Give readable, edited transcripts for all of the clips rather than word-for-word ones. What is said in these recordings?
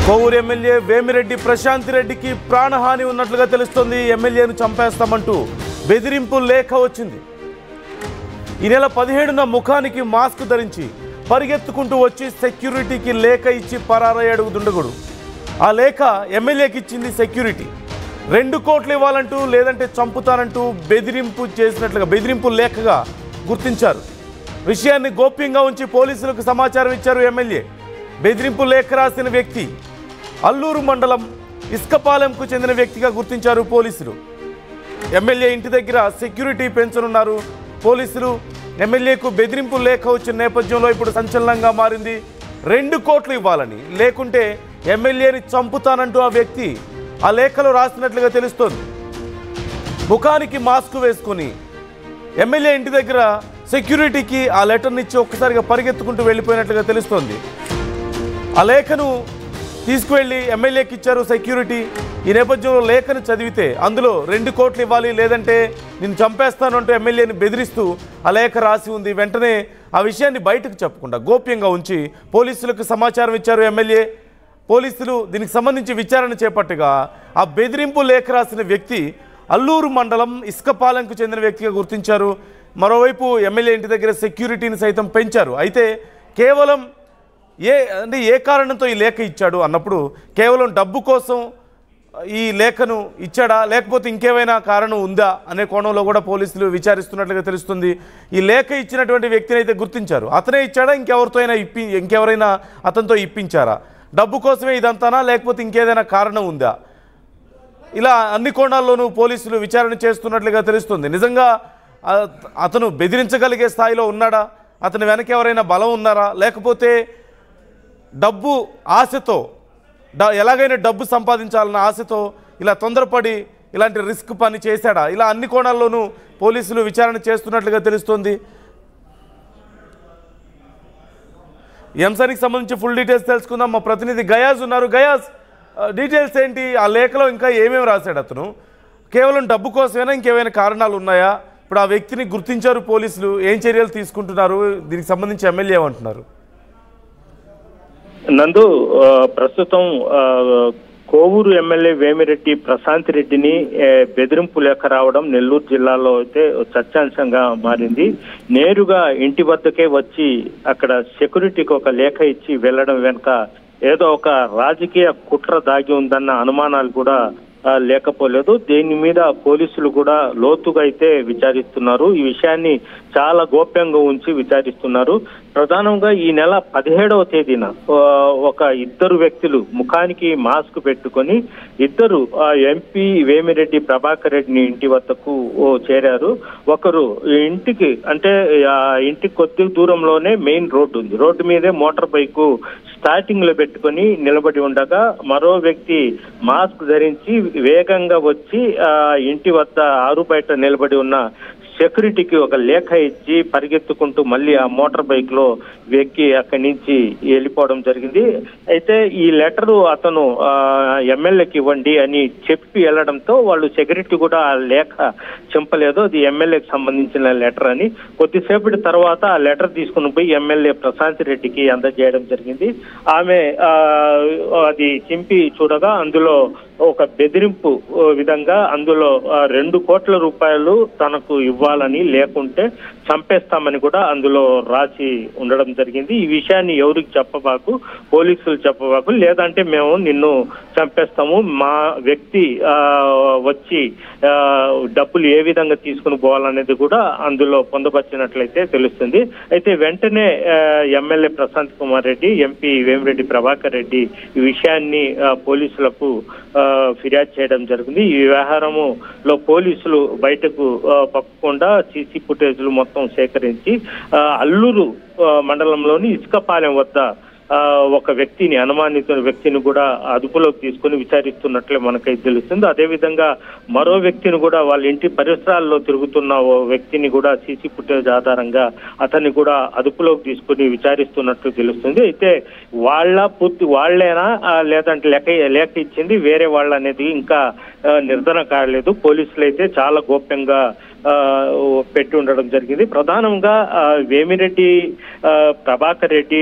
Kovur MLA Vemireddy Prashanth రెడ్డికి ప్రాణహాని ఉన్నట్లుగా తెలుస్తోంది. ఎమ్మెల్యేను చంపేస్తామంటూ బెదిరింపు లేఖ వచ్చింది. ఈ నెల 17న ముఖానికి మాస్క్ ధరించి పరిగెత్తుకుంటూ వచ్చి సెక్యూరిటీకి లేఖ ఇచ్చి పరారయ్యాడు దుండగుడు. ఆ లేఖ ఎమ్మెల్యేకి ఇచ్చింది సెక్యూరిటీ. 2 కోట్లు ఇవ్వాలంటూ లేదంటే చంపుతానంటూ బెదిరింపు లేఖగా గుర్తించారు. విషయాన్ని గోప్యంగా ఉంచి పోలీసులకు సమాచారం ఇచ్చారు ఎమ్మెల్యే. బెదిరింపు లేఖ రాసిన వ్యక్తి అల్లూరు మండలం ఇస్కపాలెంకు చెందిన వ్యక్తిగా గుర్తించారు పోలీసులు. ఎమ్మెల్యే ఇంటి దగ్గర సెక్యూరిటీ పెంచనున్నారు పోలీసులు. ఎమ్మెల్యేకు బెదిరింపు లేఖ వచ్చిన నేపథ్యంలో ఇప్పుడు సంచలనంగా మారింది. 2 కోట్లు ఇవ్వాలని, లేకుంటే ఎమ్మెల్యేని చంపుతానంటూ ఆ వ్యక్తి ఆ లేఖలో రాసినట్లుగా తెలుస్తోంది. ముఖానికి మాస్క్ వేసుకొని ఎమ్మెల్యే ఇంటి దగ్గర సెక్యూరిటీకి ఆ లెటర్ని ఇచ్చి ఒక్కసారిగా పరిగెత్తుకుంటూ వెళ్ళిపోయినట్లుగా తెలుస్తోంది. ఆ లేఖను తీసుకువెళ్ళి ఎమ్మెల్యేకి ఇచ్చారు సెక్యూరిటీ. ఈ నేపథ్యంలో లేఖను చదివితే అందులో 2 కోట్లు ఇవ్వాలి, లేదంటే నేను చంపేస్తాను అంటూ ఎమ్మెల్యేని బెదిరిస్తూ ఆ లేఖ రాసి ఉంది. వెంటనే ఆ విషయాన్ని బయటకు చెప్పకుండా గోప్యంగా ఉంచి పోలీసులకు సమాచారం ఇచ్చారు ఎమ్మెల్యే. పోలీసులు దీనికి సంబంధించి విచారణ చేపట్టగా ఆ బెదిరింపు లేఖ రాసిన వ్యక్తి అల్లూరు మండలం ఇస్కపాలెంకు చెందిన వ్యక్తిగా గుర్తించారు. మరోవైపు ఎమ్మెల్యే ఇంటి దగ్గర సెక్యూరిటీని సైతం పెంచారు. అయితే కేవలం ఏ కారణంతో ఈ లేఖ ఇచ్చాడు అన్నప్పుడు కేవలం డబ్బు కోసం ఈ లేఖను ఇచ్చాడా, లేకపోతే ఇంకేమైనా కారణం ఉందా అనే కోణంలో కూడా పోలీసులు విచారిస్తున్నట్లుగా తెలుస్తుంది. ఈ లేఖ ఇచ్చినటువంటి వ్యక్తిని అయితే గుర్తించారు. అతనే ఇచ్చాడా, ఇంకెవరైనా అతనితో ఇప్పించారా, డబ్బు కోసమే ఇదంతానా, లేకపోతే ఇంకేదైనా కారణం ఉందా? ఇలా అన్ని కోణాల్లోనూ పోలీసులు విచారణ చేస్తున్నట్లుగా తెలుస్తుంది. నిజంగా అతను బెదిరించగలిగే స్థాయిలో ఉన్నాడా, అతని వెనక ఎవరైనా బలం ఉన్నారా, లేకపోతే డబ్బు ఆశతో ఎలాగైనా డబ్బు సంపాదించాలన్న ఆశతో ఇలా తొందరపడి ఇలాంటి రిస్క్ పని చేశాడా? ఇలా అన్ని కోణాల్లోనూ పోలీసులు విచారణ చేస్తున్నట్లుగా తెలుస్తోంది. ఈ అంశానికి సంబంధించి ఫుల్ డీటెయిల్స్ తెలుసుకుందాం. మా ప్రతినిధి గయాజ్ ఉన్నారు. గయాజ్, డీటెయిల్స్ ఏంటి? ఆ లేఖలో ఇంకా ఏమేమి రాశాడు అతను? కేవలం డబ్బు కోసమైనా ఇంకేమైనా కారణాలు ఉన్నాయా? ఇప్పుడు ఆ వ్యక్తిని గుర్తించారు పోలీసులు, ఏం చర్యలు తీసుకుంటున్నారు? దీనికి సంబంధించి ఎమ్మెల్యే ఏమంటున్నారు? నందు, ప్రస్తుతం కోవూరు ఎమ్మెల్యే వేమిరెడ్డి ప్రశాంత్ రెడ్డిని బెదిరింపు లేఖ రావడం నెల్లూరు జిల్లాలో అయితే చర్చాంశంగా మారింది. నేరుగా ఇంటి వద్దకే వచ్చి అక్కడ సెక్యూరిటీకి ఒక లేఖ ఇచ్చి వెళ్లడం వెనుక ఏదో ఒక రాజకీయ కుట్ర దాగి ఉందన్న అనుమానాలు కూడా లేకపోలేదు. దీని మీద పోలీసులు కూడా లోతుగా అయితే విచారిస్తున్నారు. ఈ విషయాన్ని చాలా గోప్యంగా ఉంచి విచారిస్తున్నారు. ప్రధానంగా ఈ నెల 17వ తేదీన ఒక 2 వ్యక్తులు ముఖానికి మాస్క్ పెట్టుకొని ఇద్దరు ఎంపీ వేమిరెడ్డి ప్రభాకర్ రెడ్డిని ఇంటి వద్దకు చేరారు. ఒకరు ఇంటికి కొద్ది దూరంలోనే మెయిన్ రోడ్డు ఉంది. రోడ్డు మీదే మోటార్ బైకు స్టార్టింగ్ లో పెట్టుకొని నిలబడి ఉండగా మరో వ్యక్తి మాస్క్ ధరించి వేగంగా వచ్చి ఇంటి వద్ద ఆరు బయట నిలబడి ఉన్న సెక్యూరిటీకి ఒక లేఖ ఇచ్చి పరిగెత్తుకుంటూ మళ్ళీ ఆ మోటార్ బైక్ లో వెక్కి అక్కడి నుంచి వెళ్ళిపోవడం జరిగింది. అయితే ఈ లెటరు అతను ఎమ్మెల్యేకి ఇవ్వండి అని చెప్పి వెళ్ళడంతో వాళ్ళు సెక్యూరిటీ కూడా ఆ లేఖ చింపలేదు, అది ఎమ్మెల్యేకి సంబంధించిన లెటర్ అని. కొద్దిసేపటి తర్వాత ఆ లెటర్ తీసుకుని పోయి ఎమ్మెల్యే ప్రశాంత్ రెడ్డికి అందజేయడం జరిగింది. ఆమె అది చింపి చూడగా అందులో ఒక బెదిరింపు విధంగా అందులో 2 కోట్ల రూపాయలు తనకు ఇవ్వాలని, లేకుంటే చంపేస్తామని కూడా అందులో రాసి ఉండడం జరిగింది. ఈ విషయాన్ని ఎవరికి చెప్పబాకు, పోలీసులు చెప్పబాకు, లేదంటే మేము నిన్ను చంపేస్తాము, మా వ్యక్తి వచ్చి డబ్బులు ఏ విధంగా తీసుకుని పోవాలనేది కూడా అందులో పొందుపరిచినట్లయితే తెలుస్తుంది. అయితే వెంటనే ఎమ్మెల్యే ప్రశాంత్ కుమార్ రెడ్డి, ఎంపీ వేమిరెడ్డి ప్రభాకర్ రెడ్డి ఈ విషయాన్ని పోలీసులకు ఫిర్యాదు చేయడం జరిగింది. ఈ వ్యవహారంలో పోలీసులు బయటకు పక్కకుండా సీసీ ఫుటేజ్లు మొత్తం సేకరించి అల్లూరు మండలంలోని ఇసుకపాలెం వద్ద ఒక వ్యక్తిని, అనుమానిత వ్యక్తిని కూడా అదుపులోకి తీసుకుని విచారిస్తున్నట్లే మనకైతే తెలుస్తుంది. అదేవిధంగా మరో వ్యక్తిని కూడా వాళ్ళ ఇంటి పరిసరాల్లో తిరుగుతున్న ఓ వ్యక్తిని కూడా సీసీ ఫుటేజ్ ఆధారంగా అతన్ని కూడా అదుపులోకి తీసుకుని విచారిస్తున్నట్లు తెలుస్తుంది. అయితే వాళ్ళేనా లేదంటే లేఖ ఇచ్చింది వేరే వాళ్ళ అనేది ఇంకా నిర్ధారణ కాలేదు. పోలీసులు అయితే చాలా గోప్యంగా పెట్టి ఉండడం జరిగింది. ప్రధానంగా వేమిరెడ్డి ప్రభాకర్ రెడ్డి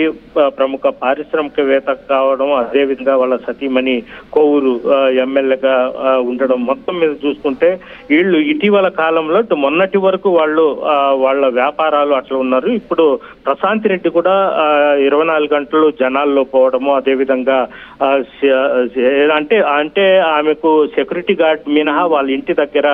ప్రముఖ పారిశ్రామికవేత్త కావడం, అదేవిధంగా వాళ్ళ సతీమణి కోవూరు ఎమ్మెల్యేగా ఉండడం, మొత్తం మీద చూసుకుంటే వీళ్ళు ఇటీవల కాలంలో మొన్నటి వరకు వాళ్ళు వాళ్ళ వ్యాపారాలు అట్లా ఉన్నారు. ఇప్పుడు ప్రశాంత్ రెడ్డి కూడా 24 గంటలు జనాల్లో పోవడము, అదేవిధంగా అంటే ఆమెకు సెక్యూరిటీ గార్డ్ మినహా వాళ్ళ ఇంటి దగ్గర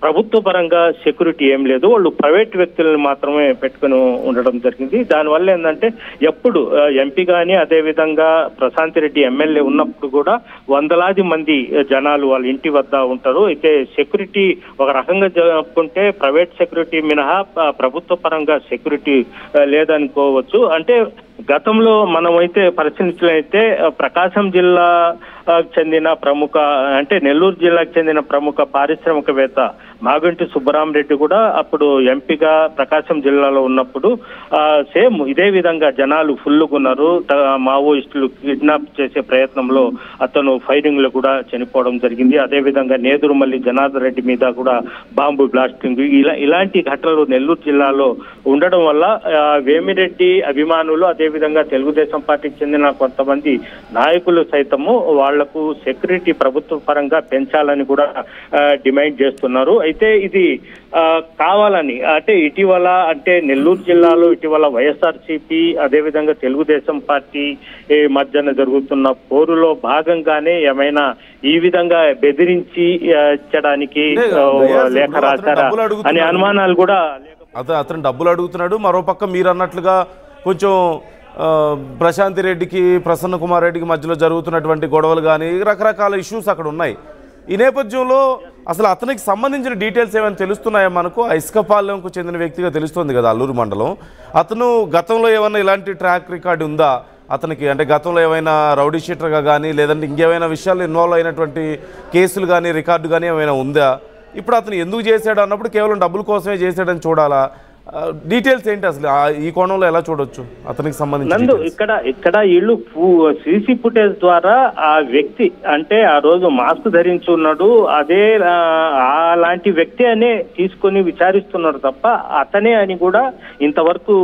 ప్రభుత్వ పరంగా సెక్యూరిటీ ఏం లేదు, వాళ్ళు ప్రైవేట్ వ్యక్తులను మాత్రమే పెట్టుకుని ఉండడం జరిగింది. దానివల్ల ఏంటంటే ఎప్పుడు ఎంపీ కానీ అదేవిధంగా ప్రశాంత్ రెడ్డి ఎమ్మెల్యే ఉన్నప్పుడు కూడా వందలాది మంది జనాలు వాళ్ళ ఇంటి వద్ద ఉంటారు. అయితే సెక్యూరిటీ ఒక రకంగా చెప్పుకుంటే ప్రైవేట్ సెక్యూరిటీ మినహా ప్రభుత్వ పరంగా సెక్యూరిటీ లేదనుకోవచ్చు. అంటే గతంలో మనమైతే పరిశీలించినట్లయితే ప్రకాశం జిల్లా చెందిన ప్రముఖ అంటే నెల్లూరు జిల్లాకు చెందిన ప్రముఖ పారిశ్రామికవేత్త మాగంటి సుబ్బరామరెడ్డి కూడా అప్పుడు ఎంపీగా ప్రకాశం జిల్లాలో ఉన్నప్పుడు సేమ్ ఇదే విధంగా జనాలు ఫుల్లుగున్నారు. మావోయిస్టులు కిడ్నాప్ చేసే ప్రయత్నంలో అతను ఫైరింగ్ లో కూడా చనిపోవడం జరిగింది. అదేవిధంగా నేదురుమల్లి జనార్దన్ రెడ్డి మీద కూడా బాంబు బ్లాస్టింగ్ ఇలాంటి ఘటనలు నెల్లూరు జిల్లాలో ఉండడం వల్ల వేమిరెడ్డి అభిమానులు అదేవిధంగా తెలుగుదేశం పార్టీకి చెందిన కొంతమంది నాయకులు సైతము వాళ్లకు సెక్యూరిటీ ప్రభుత్వ పరంగా పెంచాలని కూడా డిమాండ్ చేస్తున్నారు. అయితే ఇది కావాలని అంటే ఇటీవల అంటే నెల్లూరు జిల్లాలో ఇటీవల వైఎస్ఆర్సీపీ అదేవిధంగా తెలుగుదేశం పార్టీ మధ్యన జరుగుతున్న పోరులో భాగంగానే ఏమైనా ఈ విధంగా బెదిరించి ఇచ్చడానికి లేఖ రాశారా అనే అనుమానాలు కూడా అతను డబ్బులు అడుగుతున్నాడు. మరోపక్క మీరు అన్నట్లుగా కొంచెం ప్రశాంత్ రెడ్డికి ప్రసన్న కుమార్ రెడ్డికి మధ్యలో జరుగుతున్నటువంటి గొడవలు కానీ రకరకాల ఇష్యూస్ అక్కడ ఉన్నాయి. ఈ నేపథ్యంలో అసలు అతనికి సంబంధించిన డీటెయిల్స్ ఏమైనా తెలుస్తున్నాయా మనకు? ఇసుకపాలెంకు చెందిన వ్యక్తిగా తెలుస్తుంది కదా అల్లూరు మండలం. అతను గతంలో ఏమైనా ఇలాంటి ట్రాక్ రికార్డు ఉందా అతనికి? అంటే గతంలో ఏమైనా రౌడీ షీటర్గా కానీ లేదంటే ఇంకేమైనా విషయాలు ఇన్వాల్వ్ అయినటువంటి కేసులు కానీ రికార్డు కానీ ఏమైనా ఉందా? ఇప్పుడు అతను ఎందుకు చేశాడు అన్నప్పుడు కేవలం డబ్బుల కోసమే చేశాడని చూడాలా? డీటెయిల్స్ ఏంటి అసలు ఈ కోణంలో ఎలా చూడొచ్చు అతనికి సంబంధించి? ఇక్కడ వీళ్ళు సీసీ ఫుటేజ్ ద్వారా ఆ వ్యక్తి అంటే ఆ రోజు మాస్క్ ధరించి ఉన్నాడు అదే అలాంటి వ్యక్తి అనే తీసుకొని విచారిస్తున్నారు తప్ప అతనే అని కూడా ఇంతవరకు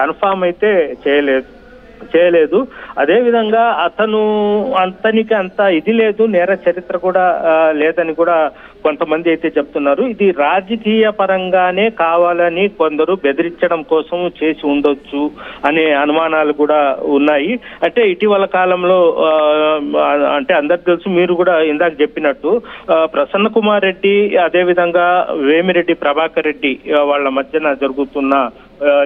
కన్ఫామ్ అయితే చేయలేదు. అదేవిధంగా అతనికి అంత ఇది లేదు, నేర చరిత్ర కూడా లేదని కూడా కొంతమంది అయితే చెప్తున్నారు. ఇది రాజకీయ పరంగానే కావాలని కొందరు బెదిరించడం కోసం చేసి ఉండొచ్చు అనే అనుమానాలు కూడా ఉన్నాయి. అంటే ఇటీవల కాలంలో అంటే అందరికి తెలుసు, మీరు కూడా ఇందాక చెప్పినట్టు ప్రసన్న కుమార్ రెడ్డి అదేవిధంగా వేమిరెడ్డి ప్రభాకర్ రెడ్డి వాళ్ళ మధ్యన జరుగుతున్న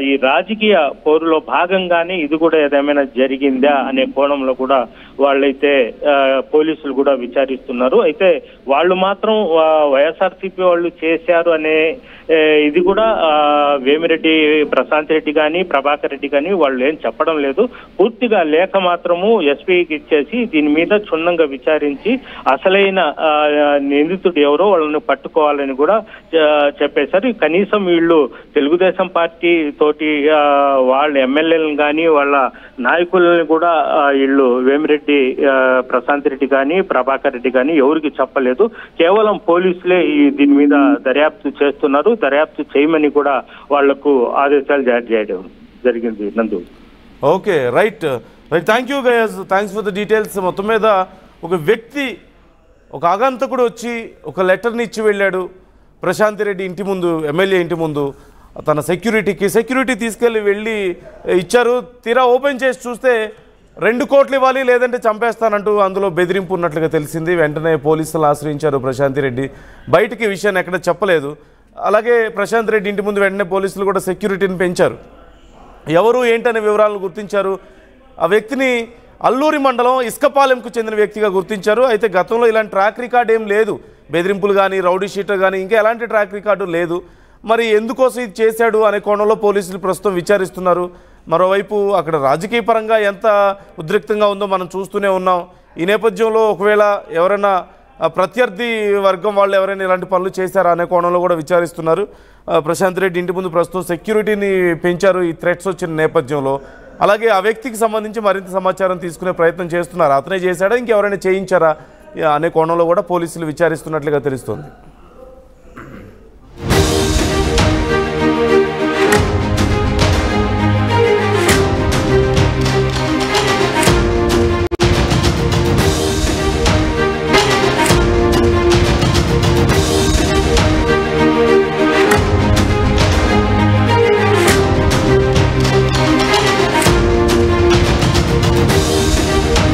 ఈ రాజకీయ పోరులో భాగంగానే ఇది కూడా ఏదేమైనా జరిగిందా అనే కోణంలో కూడా వాళ్ళైతే పోలీసులు కూడా విచారిస్తున్నారు. అయితే వాళ్ళు మాత్రం వైఎస్ఆర్సీపీ వాళ్ళు చేశారు అనే ఇది కూడా వేమిరెడ్డి ప్రశాంత్ రెడ్డి కానీ ప్రభాకర్ రెడ్డి కానీ వాళ్ళు ఏం చెప్పడం లేదు. పూర్తిగా లేఖ మాత్రము ఎస్పీకి ఇచ్చేసి దీని మీద క్షుణ్ణంగా విచారించి అసలైన నిందితుడు ఎవరో వాళ్ళని పట్టుకోవాలని కూడా చెప్పేశారు. కనీసం వీళ్ళు తెలుగుదేశం పార్టీ తోటి వాళ్ళ ఎమ్మెల్యేలను కానీ వాళ్ళ నాయకులను కూడా వీళ్ళు వేమిరెడ్డి ప్రశాంత్ రెడ్డి కానీ ప్రభాకర్ రెడ్డి కానీ ఎవరికి చెప్పలేదు. కేవలం పోలీసులే దీని మీద దర్యాప్తు చేస్తున్నారు. దర్యాప్తు చేయమని కూడా వాళ్లకు ఆదేశాలు జారీ చేయడం జరిగింది. నందు okay, right. Thank you guys, thanks for the details. మొత్తం మీద ఒక వ్యక్తి ఒక ఆగంతకుడు వచ్చి ఒక లెటర్ని ఇచ్చి వెళ్ళాడు ప్రశాంత్ రెడ్డి ఇంటి ముందు, ఎమ్మెల్యే ఇంటి ముందు. తన సెక్యూరిటీ తీసుకెళ్ళి వెళ్ళి ఇచ్చారు. తీరా ఓపెన్ చేసి చూస్తే 2 కోట్లు ఇవ్వాలి లేదంటే చంపేస్తానంటూ అందులో బెదిరింపు ఉన్నట్లుగా తెలిసింది. వెంటనే పోలీసులు ఆశ్రయించారు ప్రశాంత్ రెడ్డి. బయటికి విషయాన్ని ఎక్కడ చెప్పలేదు. అలాగే ప్రశాంత్ రెడ్డి ఇంటి ముందు వెంటనే పోలీసులు కూడా సెక్యూరిటీని పెంచారు. ఎవరు ఏంటనే వివరాలను గుర్తించారు. ఆ వ్యక్తిని అల్లూరి మండలం ఇసుకపాలెంకు చెందిన వ్యక్తిగా గుర్తించారు. అయితే గతంలో ఇలాంటి ట్రాక్ రికార్డ్ ఏం లేదు. బెదిరింపులు కానీ రౌడీ షీటర్ కానీ ఇంకా ఎలాంటి ట్రాక్ రికార్డు లేదు. మరి ఎందుకోసం ఇది చేశాడు అనే కోణంలో పోలీసులు ప్రస్తుతం విచారిస్తున్నారు. మరోవైపు అక్కడ రాజకీయ పరంగా ఎంత ఉద్రిక్తంగా ఉందో మనం చూస్తూనే ఉన్నాం. ఈ నేపథ్యంలో ఒకవేళ ఎవరైనా ప్రత్యర్థి వర్గం వాళ్ళు ఎవరైనా ఇలాంటి పనులు చేశారా అనే కోణంలో కూడా విచారిస్తున్నారు. ప్రశాంత్ రెడ్డి ఇంటి ముందు ప్రస్తుతం సెక్యూరిటీని పెంచారు ఈ థ్రెట్స్ వచ్చిన నేపథ్యంలో. అలాగే ఆ వ్యక్తికి సంబంధించి మరింత సమాచారం తీసుకునే ప్రయత్నం చేస్తున్నారు. అతనే చేశాడా ఇంకెవరైనా చేయించారా అనే కోణంలో కూడా పోలీసులు విచారిస్తున్నట్లుగా తెలుస్తోంది.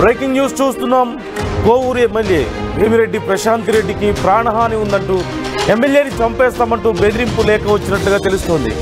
బ్రేకింగ్ న్యూస్ చూస్తున్నాం. కోవూరు ఎమ్మెల్యే వేమిరెడ్డి ప్రశాంత్ రెడ్డికి ప్రాణహాని ఉందంటూ ఎమ్మెల్యేని చంపేస్తామంటూ బెదిరింపు లేఖ వచ్చినట్లుగా తెలుస్తోంది.